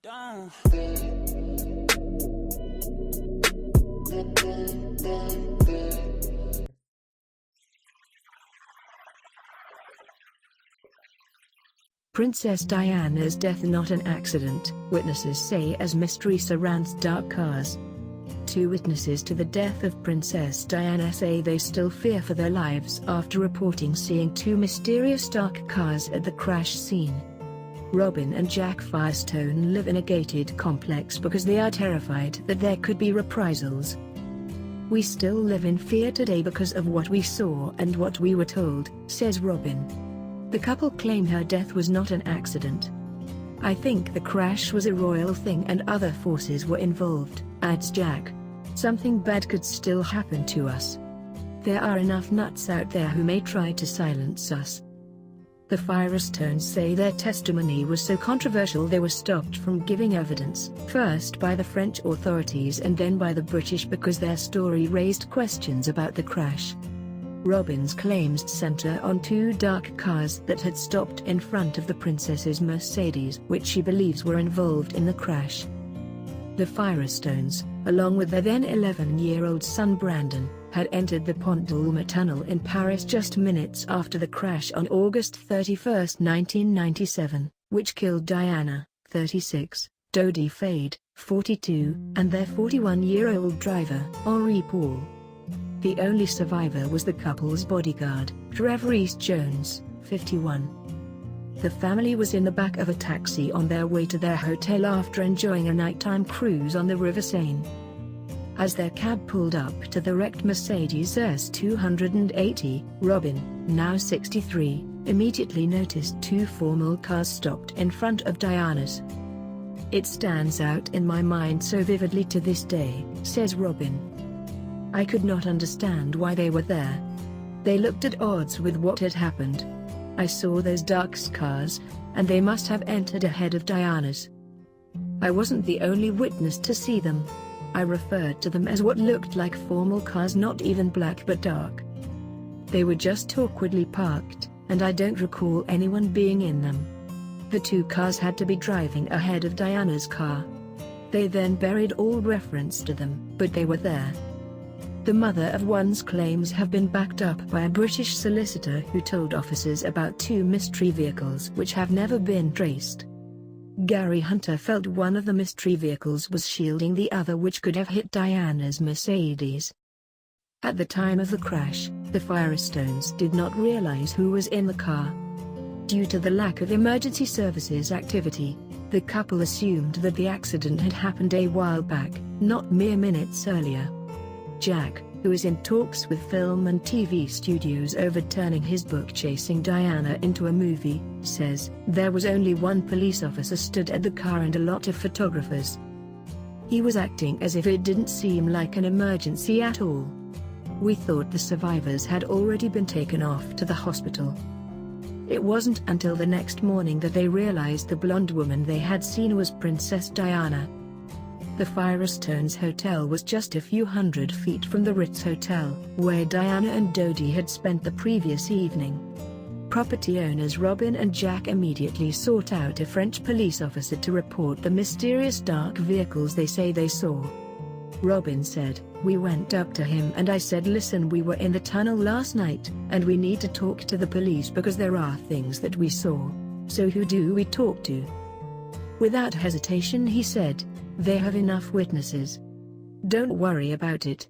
Princess Diana's death not an accident, witnesses say as mystery surrounds dark cars. Two witnesses to the death of Princess Diana say they still fear for their lives after reporting seeing two mysterious dark cars at the crash scene. Robin and Jack Firestone live in a gated complex because they are terrified that there could be reprisals. "We still live in fear today because of what we saw and what we were told," says Robin. The couple claim her death was not an accident. "I think the crash was a royal thing and other forces were involved," adds Jack. "Something bad could still happen to us. There are enough nuts out there who may try to silence us." The Firestones say their testimony was so controversial they were stopped from giving evidence, first by the French authorities and then by the British because their story raised questions about the crash. Robin's claims center on two dark cars that had stopped in front of the princess's Mercedes, which she believes were involved in the crash. The Firestones, along with their then 11-year-old son Brandon, had entered the Pont de l'Alma tunnel in Paris just minutes after the crash on August 31, 1997, which killed Diana, 36, Dodi Fade, 42, and their 41-year-old driver, Henri Paul. The only survivor was the couple's bodyguard, Trevor Jones, 51. The family was in the back of a taxi on their way to their hotel after enjoying a nighttime cruise on the River Seine. As their cab pulled up to the wrecked Mercedes S280, Robin, now 63, immediately noticed two formal cars stopped in front of Diana's. "It stands out in my mind so vividly to this day," says Robin. "I could not understand why they were there. They looked at odds with what had happened. I saw those dark cars, and they must have entered ahead of Diana's. I wasn't the only witness to see them. I referred to them as what looked like formal cars, not even black but dark. They were just awkwardly parked, and I don't recall anyone being in them. The two cars had to be driving ahead of Diana's car. They then buried all reference to them, but they were there." The mother of one's claims have been backed up by a British solicitor who told officers about two mystery vehicles which have never been traced. Gary Hunter felt one of the mystery vehicles was shielding the other, which could have hit Diana's Mercedes. At the time of the crash, the Firestones did not realize who was in the car. Due to the lack of emergency services activity, the couple assumed that the accident had happened a while back, not mere minutes earlier. Jack, who is in talks with film and TV studios over turning his book Chasing Diana into a movie, says, "There was only one police officer stood at the car and a lot of photographers. He was acting as if it didn't seem like an emergency at all. We thought the survivors had already been taken off to the hospital. It wasn't until the next morning that they realized the blonde woman they had seen was Princess Diana." The Firestones hotel was just a few hundred feet from the Ritz Hotel, where Diana and Dodi had spent the previous evening. Property owners Robin and Jack immediately sought out a French police officer to report the mysterious dark vehicles they say they saw. Robin said, "We went up to him and I said, listen, we were in the tunnel last night, and we need to talk to the police because there are things that we saw. So who do we talk to?" Without hesitation he said, "They have enough witnesses. Don't worry about it.